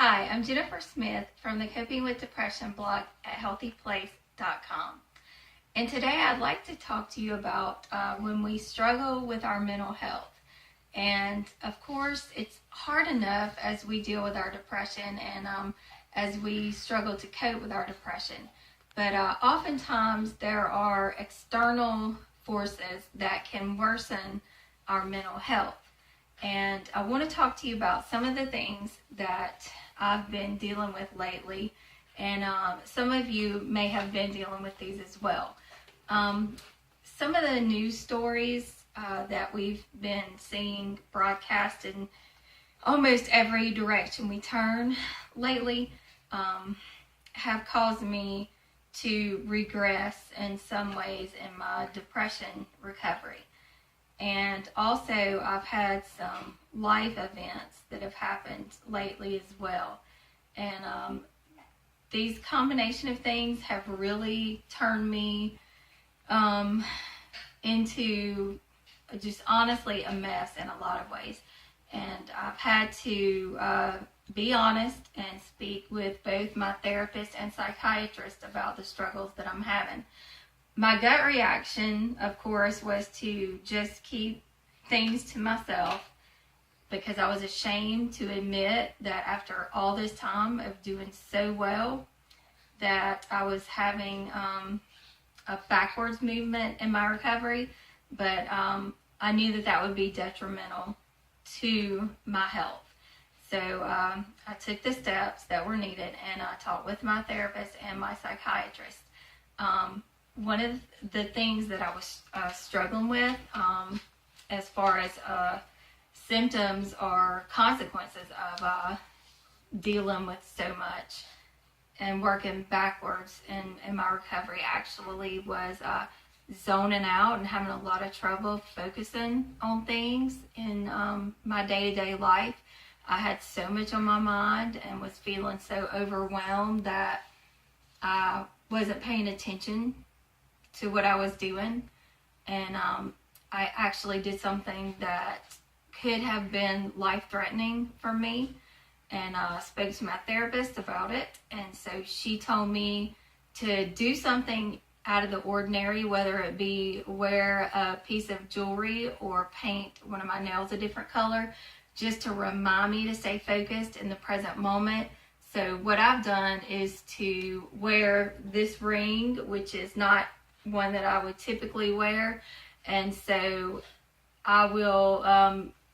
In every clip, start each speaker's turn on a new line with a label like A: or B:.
A: Hi, I'm Jennifer Smith from the Coping with Depression blog at HealthyPlace.com. And today I'd like to talk to you about when we struggle with our mental health. And of course, it's hard enough as we deal with our depression and as we struggle to cope with our depression. But oftentimes there are external forces that can worsen our mental health. And I want to talk to you about some of the things that I've been dealing with lately, and some of you may have been dealing with these as well. Some of the news stories that we've been seeing broadcast in almost every direction we turn lately have caused me to regress in some ways in my depression recovery. And also, I've had some life events that have happened lately as well. And these combination of things have really turned me into just honestly a mess in a lot of ways. And I've had to be honest and speak with both my therapist and psychiatrist about the struggles that I'm having. My gut reaction, of course, was to just keep things to myself because I was ashamed to admit that after all this time of doing so well that I was having a backwards movement in my recovery, but I knew that that would be detrimental to my health. So I took the steps that were needed, and I talked with my therapist and my psychiatrist. One of the things that I was struggling with as far as symptoms or consequences of dealing with so much and working backwards in my recovery actually was zoning out and having a lot of trouble focusing on things in my day-to-day life. I had so much on my mind and was feeling so overwhelmed that I wasn't paying attention to what I was doing, and I actually did something that could have been life-threatening for me, and spoke to my therapist about it. And so she told me to do something out of the ordinary, whether it be wear a piece of jewelry or paint one of my nails a different color, just to remind me to stay focused in the present moment. So what I've done is to wear this ring, which is not one that I would typically wear, and so I will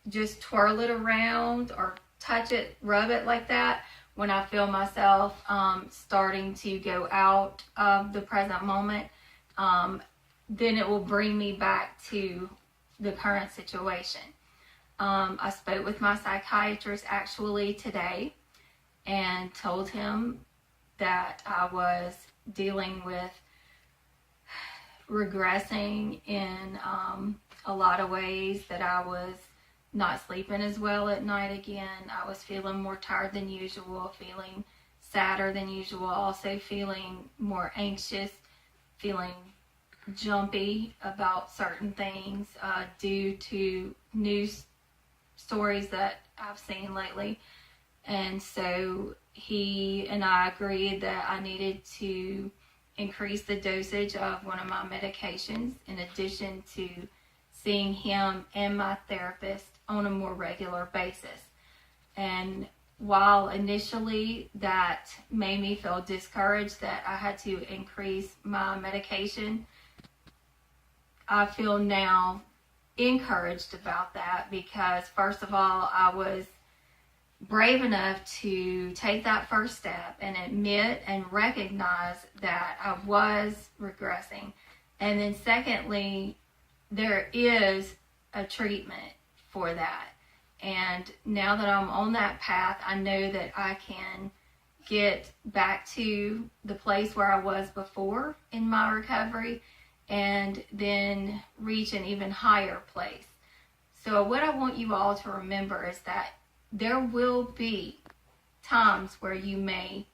A: just twirl it around or touch it, rub it like that when I feel myself starting to go out of the present moment. Then it will bring me back to the current situation. I spoke with my psychiatrist actually today and told him that I was dealing with regressing in a lot of ways, that I was not sleeping as well at night again. I was feeling more tired than usual, feeling sadder than usual, also feeling more anxious, feeling jumpy about certain things due to news stories that I've seen lately. And so he and I agreed that I needed to increase the dosage of one of my medications in addition to seeing him and my therapist on a more regular basis. And while initially that made me feel discouraged that I had to increase my medication, I feel now encouraged about that because, first of all, I was brave enough to take that first step and admit and recognize that I was regressing. And then secondly, there is a treatment for that. And now that I'm on that path, I know that I can get back to the place where I was before in my recovery and then reach an even higher place. So what I want you all to remember is that there will be times where you may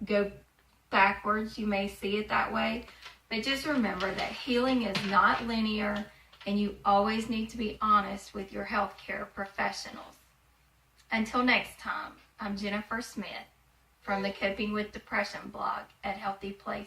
A: go backwards, you may see it that way, but just remember that healing is not linear, and you always need to be honest with your healthcare professionals. Until next time, I'm Jennifer Smith from the Coping with Depression blog at HealthyPlace.